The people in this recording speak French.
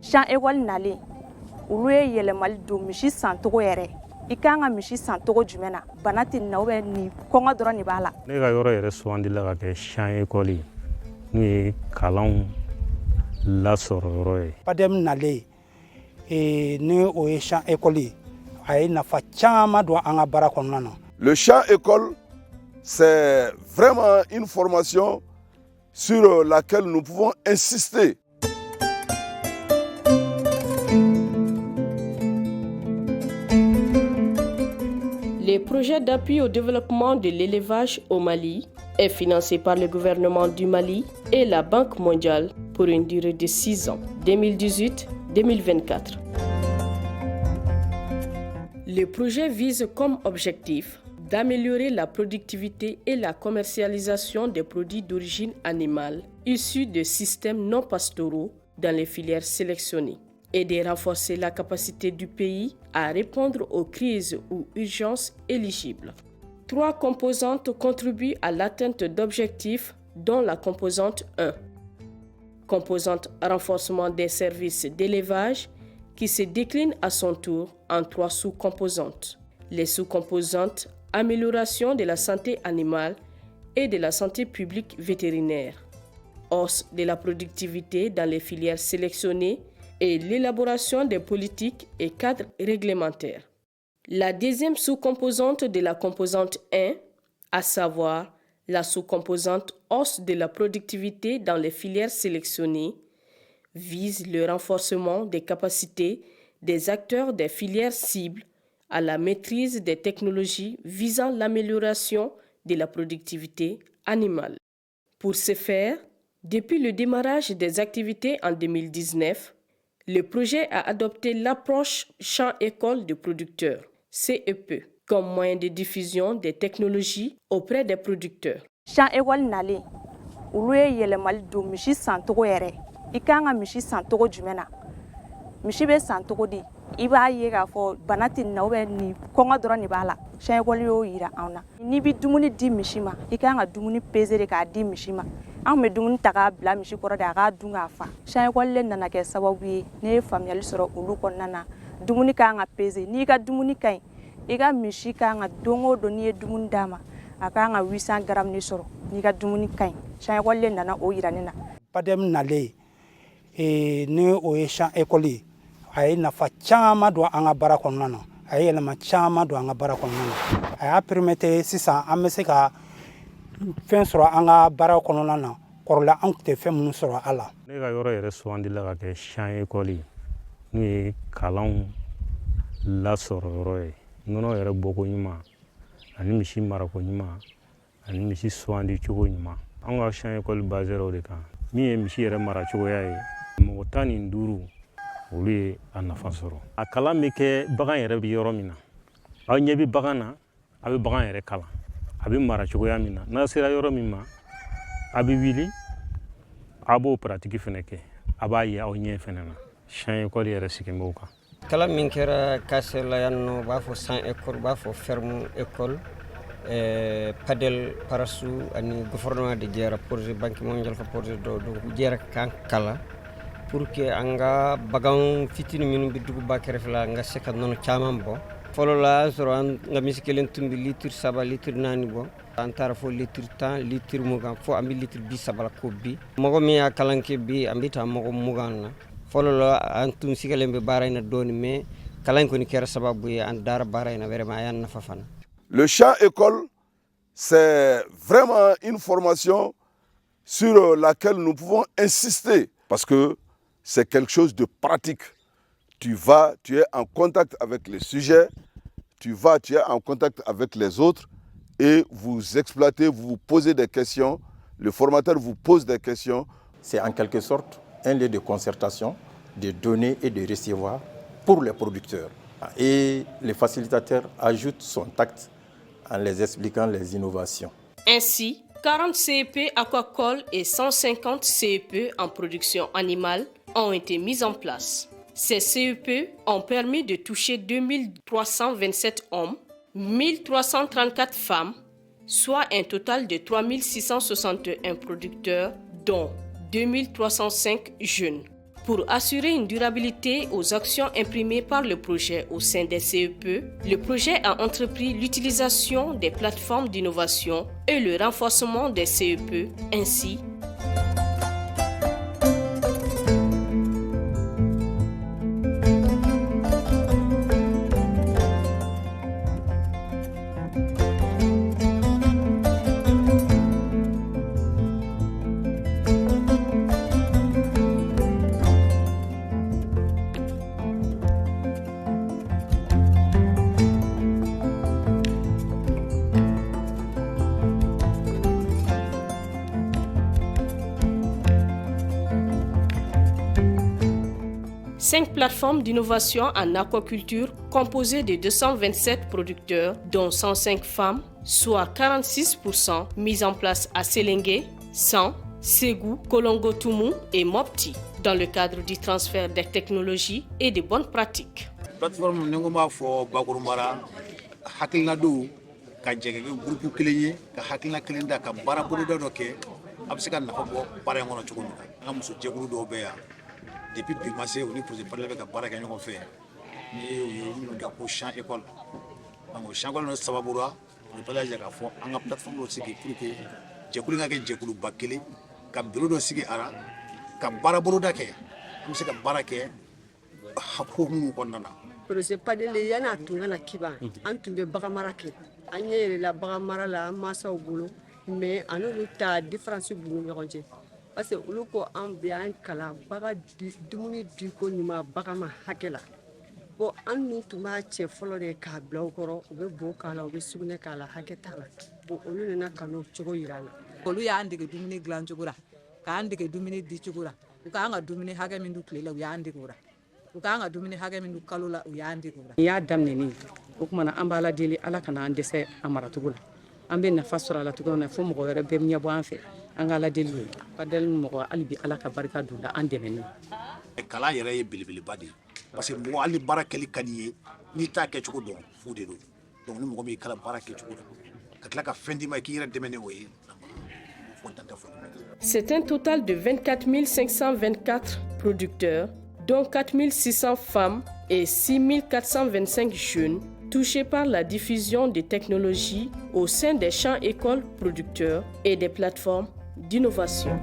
champ école nalen olu ye yɛlɛmali don misi santogo yɛrɛ I kan ka misi santogo jumɛn na bana tɛ na ubiyɛn ni kɔngɔ dɔrɔn de b'a la. Ne ka yɔrɔ yɛrɛ sugandila ka kɛ champ école ye n'o ye kalanw lasɔrɔ yɔrɔ ye. PADEM nalen ni o ye champ école ye a ye nafa caman don an ka baara kɔnɔna na. Le champ école c'est vraiment une formation sur laquelle nous pouvons insister. Le projet d'appui au développement de l'élevage au Mali est financé par le gouvernement du Mali et la Banque mondiale pour une durée de 6 ans, 2018-2024. Le projet vise comme objectif d'améliorer la productivité et la commercialisation des produits d'origine animale issus de systèmes non pastoraux dans les filières sélectionnées et de renforcer la capacité du pays à répondre aux crises ou urgences éligibles. 3 composantes contribuent à l'atteinte d'objectifs, dont la composante 1. Composante renforcement des services d'élevage qui se décline à son tour en 3 sous-composantes. Les sous-composantes amélioration de la santé animale et de la santé publique vétérinaire, hausse de la productivité dans les filières sélectionnées et l'élaboration des politiques et cadres réglementaires. La deuxième sous-composante de la composante 1, à savoir la sous-composante hausse de la productivité dans les filières sélectionnées, vise le renforcement des capacités des acteurs des filières cibles à la maîtrise des technologies visant l'amélioration de la productivité animale. Pour ce faire, depuis le démarrage des activités en 2019, le projet a adopté l'approche champ-école de producteurs, CEP, comme moyen de diffusion des technologies auprès des producteurs. Champ école nalen olu ye yɛlɛmali don misi santogo yɛrɛ I kan ka misi santogo jumɛn na misi bɛ santogo di I b'a ye k'a fɔ bana tɛ na ubiyɛn ni kɔngɔ dɔrɔn de b'a la. Champ école y'o yira anw na. N'i bɛ dumuni di misi ma I kan ka dumuni peser de k'a di misi ma. An bɛ dumuni ta k'a bila misi kɔrɔ de a k'a dun k'a fa. Champ école le nana kɛ sababu ye ne ye faamuyali sɔrɔ olu kɔnɔna na. Dumuni kan ka peser n'i ka dumuni ka ɲi I ka misi kan ka don o don n'i ye dumuni d'a ma a kan ka 800 grammes de sɔrɔ n'i ka dumuni ka ɲi. Champ école le nana o yira ne na. PADEM nalen ni o ye champ école ye a ye nafa caman don an ka baara kɔnɔna na a ye yɛlɛma caman don an ka baara kɔnɔna na a y'a permettre sisan an bɛ se ka fɛn sɔrɔ an ka baara kɔnɔna na kɔrɔla an tun tɛ fɛn minnu sɔrɔ a la. Ne ka yɔrɔ yɛrɛ sugandila ka kɛ champ école ye n'o ye kalanw lasɔrɔ yɔrɔ ye nɔnɔ yɛrɛ bɔko ɲuman ani misi marako ɲuman ani misi sugandi cogo ɲuman. An ka champ école basera o de kan min ye misi yɛrɛ mara cogoya ye mɔgɔ 15 olu ye a nafa sɔrɔ. A kalan bɛ kɛ bagan yɛrɛ bɛ yɔrɔ min na aw ɲɛ bɛ bagan na a bɛ bagan yɛrɛ kalan a bɛ mara cogoya min na n'a sera yɔrɔ min ma a bɛ wuli a b'o pratique fɛnɛ kɛ a b'a ye aw ɲɛ fɛnɛ na. Champ école yɛrɛ sigin b'o kan. Kalan min kɛra Kasser la yan nɔ u b'a fɔ champ école u b'a fɔ ferme école PADEL Parasu ani gouvernement de jɛra projet Banque mondiale fa projet dɔ donc u jɛra kan kala pour que an ka bagan fitini minnu bɛ duguba kɛrɛfɛ la an ka se ka nɔnɔ caman bɔ. Fɔlɔ la an sɔrɔ an ka misi kelen tun bɛ litre 3 litre 4 bɔ an taara fɔ litre 10 litre 20 fo an bɛ litre 30 la ko bi mɔgɔ min y'a kalan kɛ bi an bɛ taa mɔgɔ 20 na fɔlɔ la an tun sigalen bɛ baara in na dɔɔni mais kalan kɔni kɛra sababu ye an dara baara in na vraiment a y'an nafa fana. Le champ école c'est vraiment une formation sur laquelle nous pouvons insister parce que c'est quelque chose de pratique. Tu es en contact avec les sujets, tu es en contact avec les autres et vous exploitez, vous vous posez des questions, le formateur vous pose des questions. C'est en quelque sorte un lieu de concertation, de donner et de recevoir pour les producteurs. Et les facilitateurs ajoutent son tact en les expliquant les innovations. Ainsi, 40 CEP aquacoles et 150 CEP en production animale ont été mis en place. Ces CEP ont permis de toucher 2327 hommes, 1334 femmes, soit un total de 3661 producteurs, dont 2305 jeunes. Pour assurer une durabilité aux actions imprimées par le projet au sein des CEP, le projet a entrepris l'utilisation des plateformes d'innovation et le renforcement des CEP. Ainsi, cinq plateformes d'innovation en aquaculture composées de 227 producteurs, dont 105 femmes, soit 46%, mises en place à Selengue, San, Ségou, Kolongotumu et Mopti, dans le cadre du transfert des technologies et des bonnes pratiques. Plateforme Nengoma for Bakurumbara, Hakilnadu, Kajek, groupe clé, Hakilna Kilinda, Barabuda Doke, Absika Nafabo, Paramono Chukunu, Amsu Jekuru Dobea. Depuis le passé, on est pour parler avec la barre qu'on fait. Nous avons un champ école. Dans le champ école, nous avons un plateforme aussi qui est pour que j'ai voulu que j'ai voulu bakele, que bureau aussi qui ara, que barre borodake, comme c'est que barre qui est hapoum konana. Pero c'est pas de l'ayana tungana kiba, antumbe bagamarake, anye la bagamara la massa au boulot, mais en nous ta différence boulot ronge. Parce que olu ko an bɛ kala baga dumuni diko ɲuman baga ma hakɛ la bon an nu tun b'a cɛ fɔlɔ de k'a bila u kɔrɔ u bɛ bo k'a la u bɛ sugunɛ k'a la hakɛ t'a la bon olu nana ka n'o cogo yira an na. Olu y'an dege dumuni dilan cogo la k'an dege dumuni di cogo la u k'an ka dumuni hakɛ min du tile la u y'an dege o la u k'an ka dumuni hakɛ min du kalo la u y'an dege o la. N'i y'a daminɛ ni o kumana an b'a la deli Ala kana an dɛsɛ a maracogo la an bɛ nafa sɔrɔ a la cogo min na fo mɔgɔ wɛrɛ bɛ ɲɛ bɔ an fɛ. Padel mɔgɔ hali bi Ala ka barika don la an dɛmɛ n'o ye. Kalan yɛrɛ ye belebeleba de ye parce que mɔgɔ hali baara kɛli ka di ye n'i t'a kɛcogo dɔn fu de don donc ni mɔgɔ min kalan baara kɛcogo dɔn ka tila ka fɛn d'i ma k'i yɛrɛ dɛmɛ n'o ye. C'est un total de 24 524 producteurs, dont 4 600 femmes et 6 425 jeunes touchés par la diffusion des technologies au sein des champs écoles producteurs et des plateformes d'innovation.